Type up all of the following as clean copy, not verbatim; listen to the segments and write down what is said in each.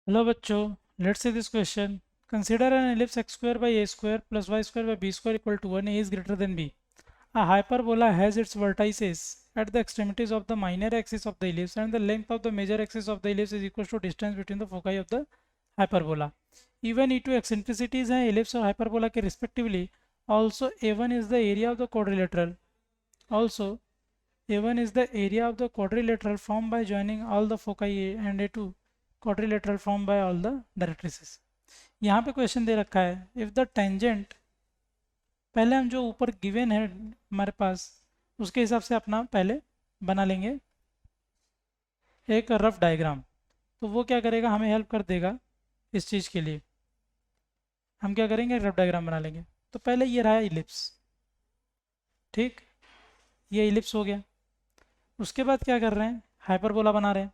Hello बच्चों, let's see this question. Consider N ellipse x square by a square plus y square by b square equal to 1. A is greater than b. A hyperbola has its vertices at the extremities of the minor axis of the ellipse and the length of the major axis of the ellipse is equal to distance between the foci of the hyperbola. Even E2 eccentricities हैं ellipse और hyperbola के respectively. Also A1 is the area of the quadrilateral. Also A1 is the area of the quadrilateral formed by joining all the foci A and A2 quadrilateral formed by all the directrices. यहाँ पे question दे रखा है if the tangent, पहले हम जो ऊपर given है हमारे पास उसके हिसाब से अपना पहले बना लेंगे एक रफ डायग्राम. तो वो क्या करेगा, हमें हेल्प कर देगा इस चीज़ के लिए. हम क्या करेंगे, रफ डायग्राम बना लेंगे. तो पहले ये रहा इलिप्स. ठीक, ये इलिप्स हो गया. उसके बाद क्या कर रहे हैं, हाइपरबोला बना रहे हैं.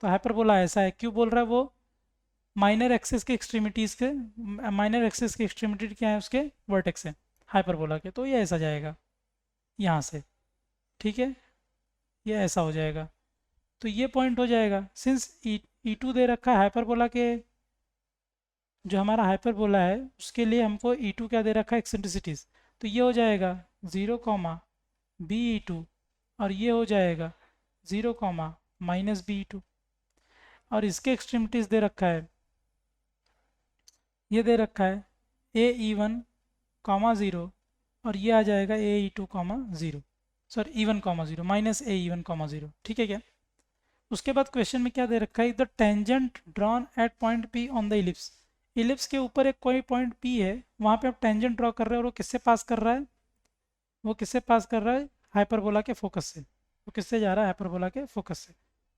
तो हाइपरबोला ऐसा है, क्यों बोल रहा है वो, माइनर एक्सिस के एक्सट्रीमिटीज़ के, माइनर एक्सिस की एक्सट्रीमिटी क्या है, उसके वर्टेक्स है हाइपरबोला के. तो ये ऐसा जाएगा यहाँ से. ठीक है, ये ऐसा हो जाएगा. तो ये पॉइंट हो जाएगा. सिंस E2 दे रखा है हाइपरबोला के, जो हमारा हाइपरबोला है उसके लिए हमको E2 क्या दे रखा है, एक्सेंट्रिसिटीज़. तो ये हो जाएगा 0 कॉमा BE2 और ये हो जाएगा 0 कॉमा माइनस BE2. और इसके एक्सट्रीमिटीज़ दे रखा है, ये दे रखा है AE1 कॉमा 0 और ये आ जाएगा AE2 comma 0, sorry E1 comma 0 minus AE1 comma 0. ठीक है क्या. उसके बाद क्वेश्चन में क्या दे रखा है, the tangent drawn at point P on the ellipse. Ellipse के ऊपर एक कोई पॉइंट P है, वहाँ पे आप टेंजेंट ड्रॉ कर रहे हो और वो किससे पास कर रहा है, वो किससे पास कर रहा है, हाइपरबोला के फोकस से. वो किससे जा रहा है, हाइपरबोला के फोकस से.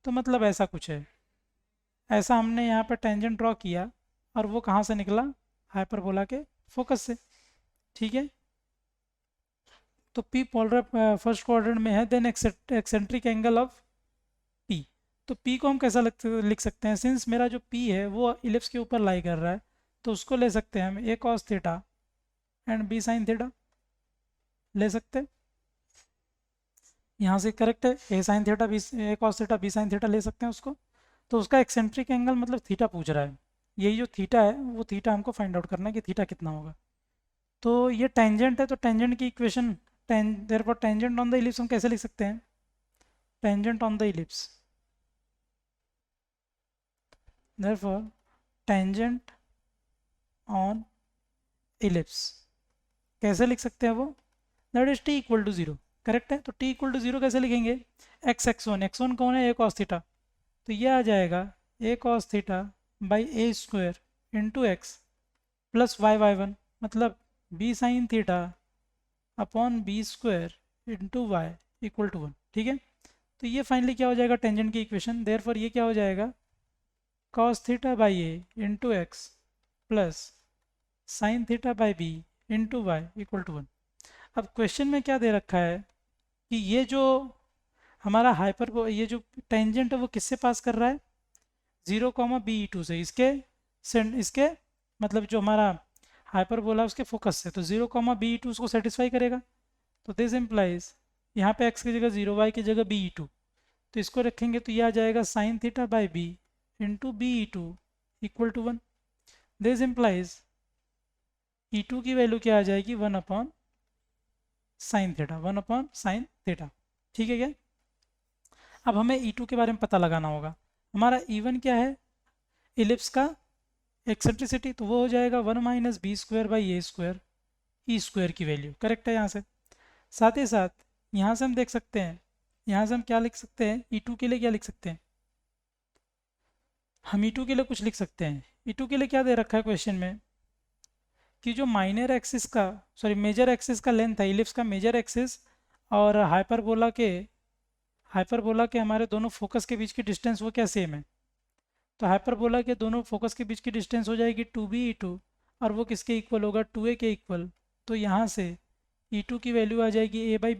तो मतलब ऐसा कुछ है, ऐसा हमने यहाँ पर टेंजेंट ड्रॉ किया और वो कहाँ से निकला, हाइपरबोला के फोकस से. ठीक है. तो P पोलर फर्स्ट क्वाड्रेंट में है, then eccentric angle of P. तो P को हम कैसा लिख सकते हैं, सिंस मेरा जो P है वो इलिप्स के ऊपर लाई कर रहा है, तो उसको ले सकते हैं हम A cos theta and B sin theta ले सकते हैं. यहाँ से करेक्ट है, A sin theta A cos theta B sin theta ले सकते हैं उसको. तो उसका एक्सेंट्रिक एंगल मतलब थीटा पूछ रहा है. यही जो थीटा है वो थीटा हमको फाइंड आउट करना है कि थीटा कितना होगा. तो ये टेंजेंट है, तो टेंजेंट की equation, therefore tangent on the ellipse हम कैसे लिख सकते हैं, tangent on the ellipse, therefore tangent on ellipse कैसे लिख सकते हैं वो, that is T equal to 0. Correct है. तो T इक्वल टू 0 कैसे लिखेंगे, x1 कौन है, A cos थीटा. तो ये आ जाएगा A cos theta by A square into X plus y1 मतलब B sin theta upon B square into Y equal to 1. ठीक है. तो ये फाइनली क्या हो जाएगा, टेंजेंट की इक्वेशन. देयरफॉर ये क्या हो जाएगा, cos theta by A into X plus sine theta by B into Y equal to 1. अब क्वेश्चन में क्या दे रखा है कि ये जो हमारा ये जो टेंजेंट है वो किससे पास कर रहा है, 0 कॉमा BE2 से, इसके मतलब जो हमारा हाइपरबोला उसके फोकस से. तो 0 कॉमा BE2 उसको सेटिस्फाई करेगा. तो दिस इम्प्लाइज यहाँ पे x की जगह 0, y की जगह BE2. तो इसको रखेंगे तो ये आ जाएगा sine theta by B into BE2 equal to 1. This implies E2 की वैल्यू क्या आ जाएगी, 1 upon sine theta, 1 upon sine theta. ठीक है क्या. अब हमें E2 के बारे में पता लगाना होगा. हमारा E1 क्या है, इलिप्स का एक्सेंट्रिसिटी, तो वो हो जाएगा 1 minus B square by A square, E square की वैल्यू. करेक्ट है. यहाँ से साथ ही साथ यहाँ से हम देख सकते हैं, यहाँ से हम क्या लिख सकते हैं, E2 के लिए क्या लिख सकते हैं, हम E2 के लिए कुछ लिख सकते हैं. E2 के लिए क्या दे रखा है क्वेश्चन में कि जो माइनर एक्सिस का, सॉरी मेजर एक्सिस का लेंथ है, इलिप्स का मेजर एक्सिस और हाइपरबोला के हमारे दोनों फोकस के बीच की डिस्टेंस वो क्या सेम है. तो हाइपरबोला के दोनों फोकस के बीच की डिस्टेंस हो जाएगी 2B E2 और वो किसके इक्वल होगा, 2A के इक्वल. तो यहाँ से E2 की वैल्यू आ जाएगी A बाई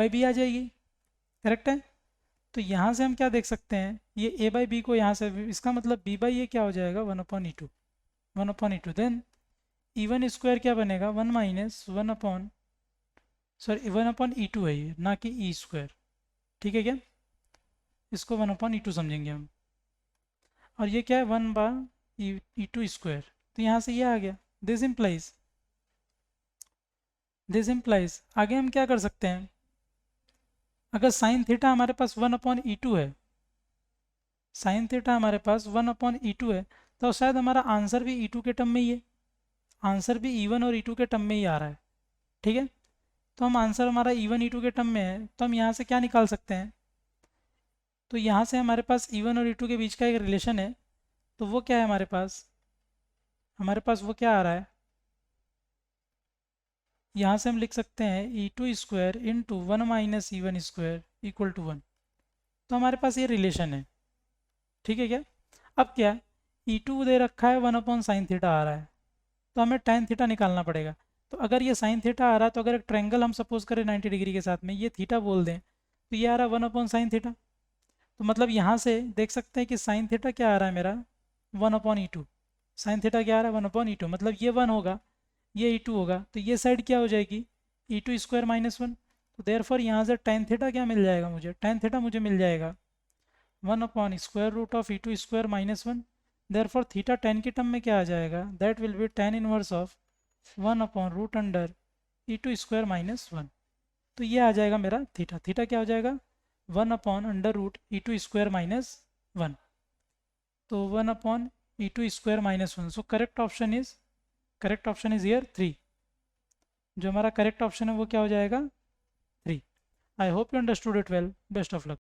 बी आ जाएगी. करेक्ट है. तो यहाँ से हम क्या देख सकते हैं, ये A/B को यहाँ से, इसका मतलब B/A क्या हो जाएगा, 1/E2, 1/E2. Then E1 square क्या बनेगा, 1 माइनस 1 अपॉन, सॉरी 1/E2 है ये, ना कि E स्क्वायर. ठीक है क्या. इसको 1/E2 समझेंगे हम. और ये क्या है 1/e2 स्क्वायर, तो यहाँ से ये आ गया। दिस इम्प्लाइज आगे हम क्या कर सकते हैं, अगर साइन थीटा हमारे पास 1/e2 है, साइन थीटा हमारे पास 1/e2 है, तो शायद हमारा आंसर भी e2 के टर्म में ही है, आंसर भी e1 और e2 के टर्म में ही आ रहा है। ठीक है, तो हम आंसर हमारा e1 e2 के टर्म में है, तो हम यहाँ से क्या निकाल सकते हैं, तो यहाँ से हमारे पास e1 और e2 के बीच का एक रिलेशन है, तो वो क्या है हमारे पास वो क्या आ रहा है, यहाँ से हम लिख सकते हैं e2 square into 1 - e1 square equal to 1। तो हमारे पास ये रिलेशन है। ठीक है क्या, अब क्या e2 दे रखा है 1/sin थीटा आ रहा है, तो हमें tan थीटा निकालना पड़ेगा। तो अगर ये sin थीटा आ रहा है, तो अगर एक ट्रायंगल हम सपोज करें 90 डिग्री के साथ में, ये थीटा बोल दें, तो ये आ रहा है 1/sin थीटा। तो मतलब यहाँ से देख सकते हैं कि sin थीटा क्या आ रहा है मेरा 1/e2, sin थीटा क्या आ रहा है 1/e2, मतलब ये 1 होगा, ये e2 होगा, तो ये साइड क्या हो जाएगी e2 स्क्वायर -1। तो देयरफॉर यहाँ से tan थीटा क्या मिल जाएगा मुझे, tan थीटा मुझे मिल जाएगा 1/√(e2 square -1)। Therefore theta tan की टर्म में क्या आ जाएगा, that will be tan inverse of 1/√e2 square -1। तो ये आ जाएगा मेरा थीटा, थीटा क्या हो जाएगा 1/√e2 स्क्वायर -1। तो 1/e2 square -1। So correct option is here 3। जो हमारा करेक्ट ऑप्शन है वो क्या हो जाएगा 3। I hope you understood it well, best of luck.